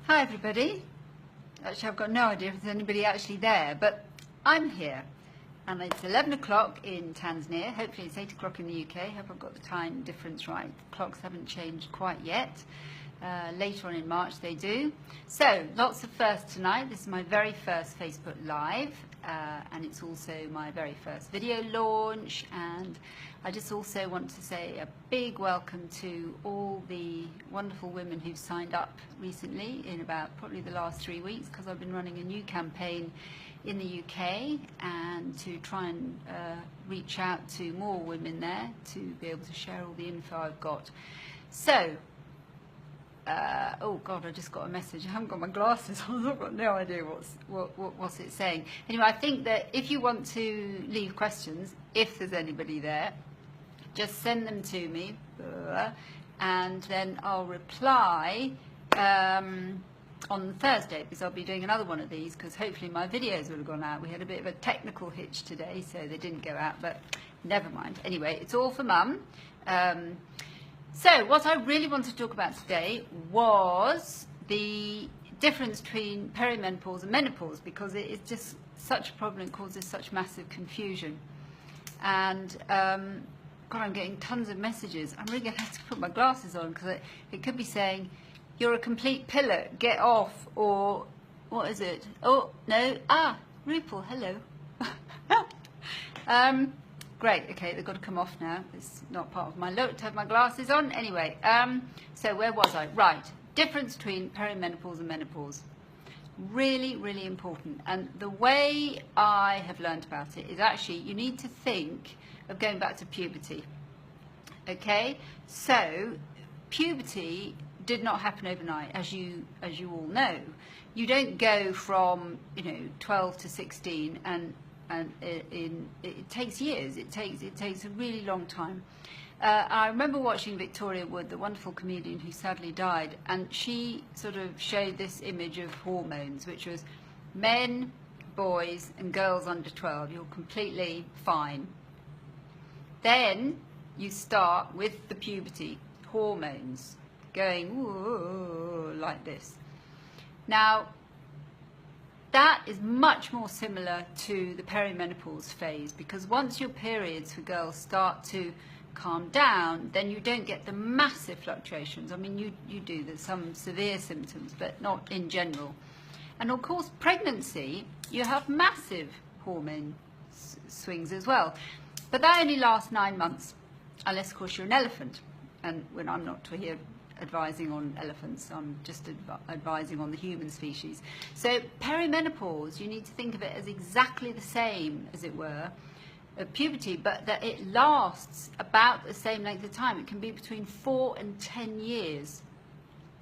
Hi everybody. Actually, I've got no idea if there's anybody actually there, but I'm here and it's 11 o'clock in Tanzania. Hopefully it's 8 o'clock in the UK. Hope I've got the time difference right. The clocks haven't changed quite yet. Later on in March they do. So lots of firsts tonight. This is my very first Facebook Live and it's also my very first video launch, and I just also want to say a big welcome to all the wonderful women who've signed up recently in about probably the last 3 weeks, because I've been running a new campaign in the UK and to try and reach out to more women there to be able to share all the info I've got. So oh God, I just got a message. I haven't got my glasses on. I've got no idea what's it saying. Anyway, I think that if you want to leave questions, if there's anybody there, just send them to me, and then I'll reply on Thursday, because I'll be doing another one of these, because hopefully my videos will have gone out. We had a bit of a technical hitch today, so they didn't go out, but never mind. Anyway, it's all for Mum. So what I really wanted to talk about today was the difference between perimenopause and menopause, because it is just such a problem. It causes such massive confusion. And God, I'm getting tons of messages. I'm really going to have to put my glasses on, because it could be saying, you're a complete pillar, get off, or what is it? Oh, no. Rupal, hello. Great, okay, they've got to come off now. It's not part of my look to have my glasses on. Anyway, so where was I? Right, difference between perimenopause and menopause. Really, really important. And the way I have learned about it is actually you need to think of going back to puberty. Okay, so puberty did not happen overnight, as you all know. You don't go from 12 to 16 and it takes years. It takes a really long time. I remember watching Victoria Wood, the wonderful comedian who sadly died, and she sort of showed this image of hormones, which was men, boys, and girls under 12. You're completely fine. Then you start with the puberty hormones going ooh, like this. Now, that is much more similar to the perimenopause phase, because once your periods for girls start to calm down, then you don't get the massive fluctuations. I mean, you do, there's some severe symptoms, but not in general. And of course, pregnancy, you have massive hormone swings as well. But that only lasts 9 months, unless of course you're an elephant. And when I'm not here advising on elephants, I'm just advising on the human species. So perimenopause, you need to think of it as exactly the same, as it were, puberty, but that it lasts about the same length of time. It can be between 4 and 10 years.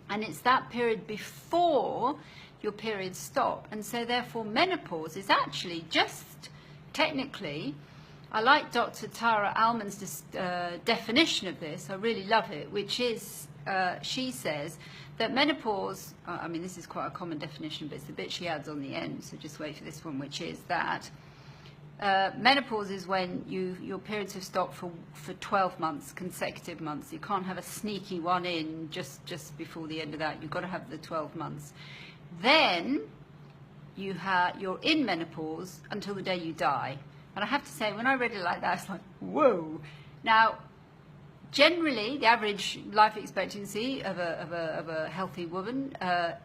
And it's that period before your periods stop. And so therefore menopause is actually just technically, I like Dr. Tara Almond's definition of this. I really love it, which is she says that menopause, I mean this is quite a common definition, but it's the bit she adds on the end, so just wait for this one, which is that menopause is when your periods have stopped for 12 months, consecutive months. You can't have a sneaky one in just before the end of that. You've got to have the 12 months. Then you're in menopause until the day you die. And I have to say, when I read it like that, it's like, whoa. Now, generally, the average life expectancy of a healthy woman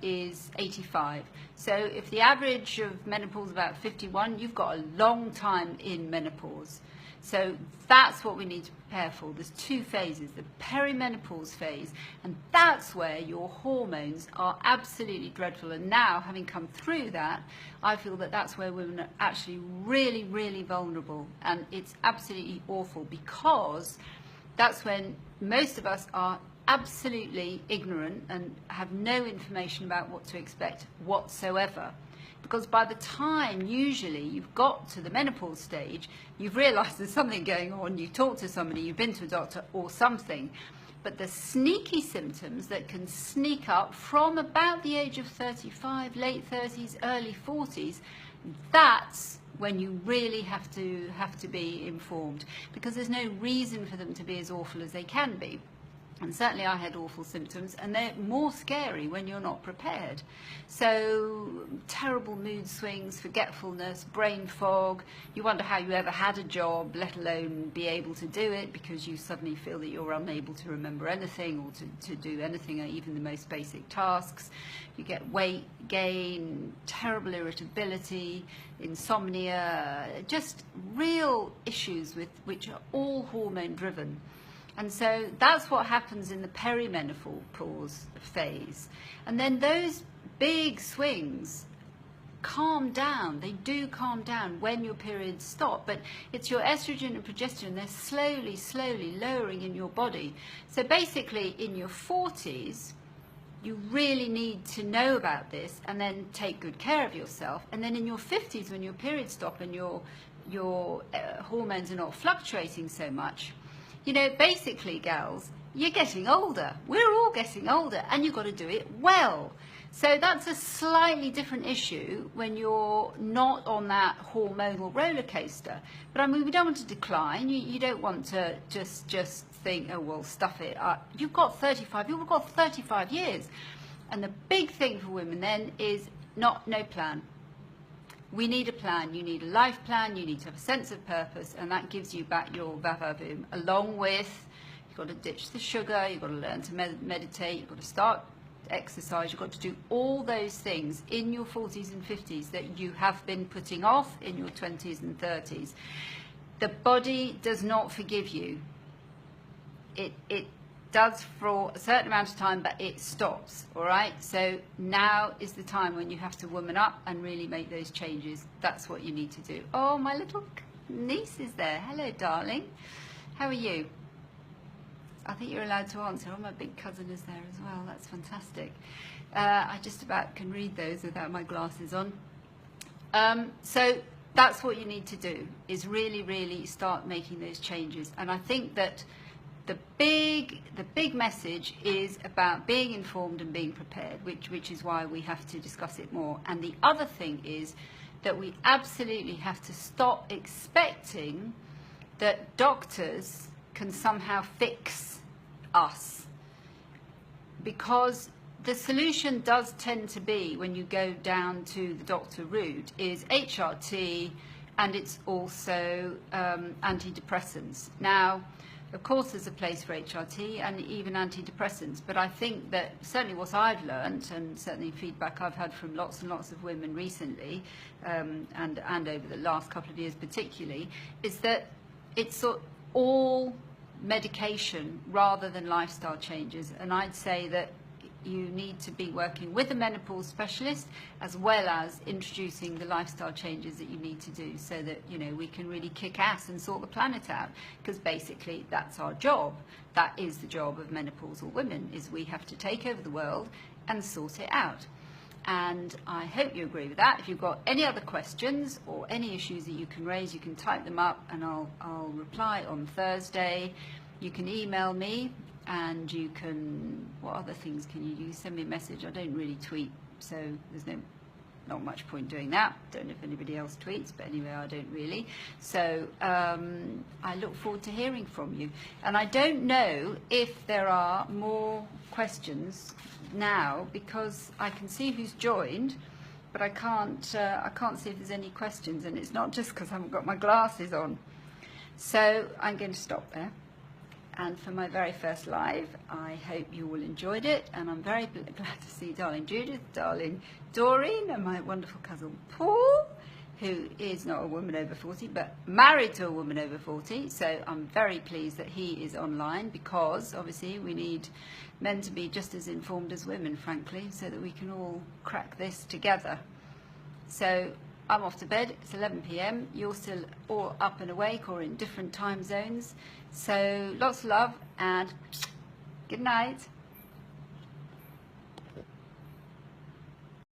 is 85. So if the average of menopause is about 51, you've got a long time in menopause. So that's what we need to prepare for. There's 2 phases, the perimenopause phase, and that's where your hormones are absolutely dreadful. And now, having come through that, I feel that that's where women are actually really, really vulnerable. And it's absolutely awful, because that's when most of us are absolutely ignorant and have no information about what to expect whatsoever. Because by the time usually you've got to the menopause stage, you've realised there's something going on, you've talked to somebody, you've been to a doctor or something. But the sneaky symptoms that can sneak up from about the age of 35, late 30s, early 40s, that's when you really have to be informed, because there's no reason for them to be as awful as they can be. And certainly I had awful symptoms, and they're more scary when you're not prepared. So terrible mood swings, forgetfulness, brain fog. You wonder how you ever had a job, let alone be able to do it, because you suddenly feel that you're unable to remember anything or to do anything, even the most basic tasks. You get weight gain, terrible irritability, insomnia, just real issues which are all hormone driven. And so that's what happens in the perimenopause phase. And then those big swings calm down. They do calm down when your periods stop. But it's your estrogen and progesterone. They're slowly, slowly lowering in your body. So basically in your 40s, you really need to know about this and then take good care of yourself. And then in your 50s, when your periods stop and your hormones are not fluctuating so much, you know, basically, gals, you're getting older. We're all getting older, and you've got to do it well. So that's a slightly different issue when you're not on that hormonal roller coaster. But I mean, we don't want to decline. You don't want to just think, oh, well, stuff it. You've got 35 years. And the big thing for women then is no plan. We need a plan. You need a life plan. You need to have a sense of purpose, and that gives you back your va-va-voom. Along with, you've got to ditch the sugar, you've got to learn to meditate, you've got to start exercise, you've got to do all those things in your 40s and 50s that you have been putting off in your 20s and 30s. The body does not forgive you. It does for a certain amount of time, but it stops, all right? So now is the time when you have to woman up and really make those changes. That's what you need to do. Oh, my little niece is there. Hello, darling. How are you? I think you're allowed to answer. Oh, my big cousin is there as well. That's fantastic. I just about can read those without my glasses on. So that's what you need to do, is really, really start making those changes. And I think that the big message is about being informed and being prepared, which is why we have to discuss it more. And the other thing is that we absolutely have to stop expecting that doctors can somehow fix us, because the solution does tend to be, when you go down to the doctor route, is HRT, and it's also antidepressants. Now, of course, there's a place for HRT and even antidepressants, but I think that certainly what I've learned, and certainly feedback I've had from lots and lots of women recently, and over the last couple of years particularly, is that it's all medication rather than lifestyle changes. And I'd say that you need to be working with a menopause specialist, as well as introducing the lifestyle changes that you need to do, so that, you know, we can really kick ass and sort the planet out. Because basically that's our job. That is the job of menopausal women, is we have to take over the world and sort it out. And I hope you agree with that. If you've got any other questions or any issues that you can raise, you can type them up and I'll reply on Thursday. You can email me. And you can, what other things can you use? Send me a message. I don't really tweet, so there's not much point doing that. Don't know if anybody else tweets, but anyway, I don't really. So I look forward to hearing from you. And I don't know if there are more questions now, because I can see who's joined, but I can't see if there's any questions. And it's not just because I haven't got my glasses on. So I'm going to stop there. And for my very first live, I hope you all enjoyed it. And I'm very glad to see darling Judith, darling Doreen, and my wonderful cousin Paul, who is not a woman over 40, but married to a woman over 40. So I'm very pleased that he is online, because obviously we need men to be just as informed as women, frankly, so that we can all crack this together. So I'm off to bed. It's 11 p.m. You're still all up and awake or in different time zones. So lots of love and good night.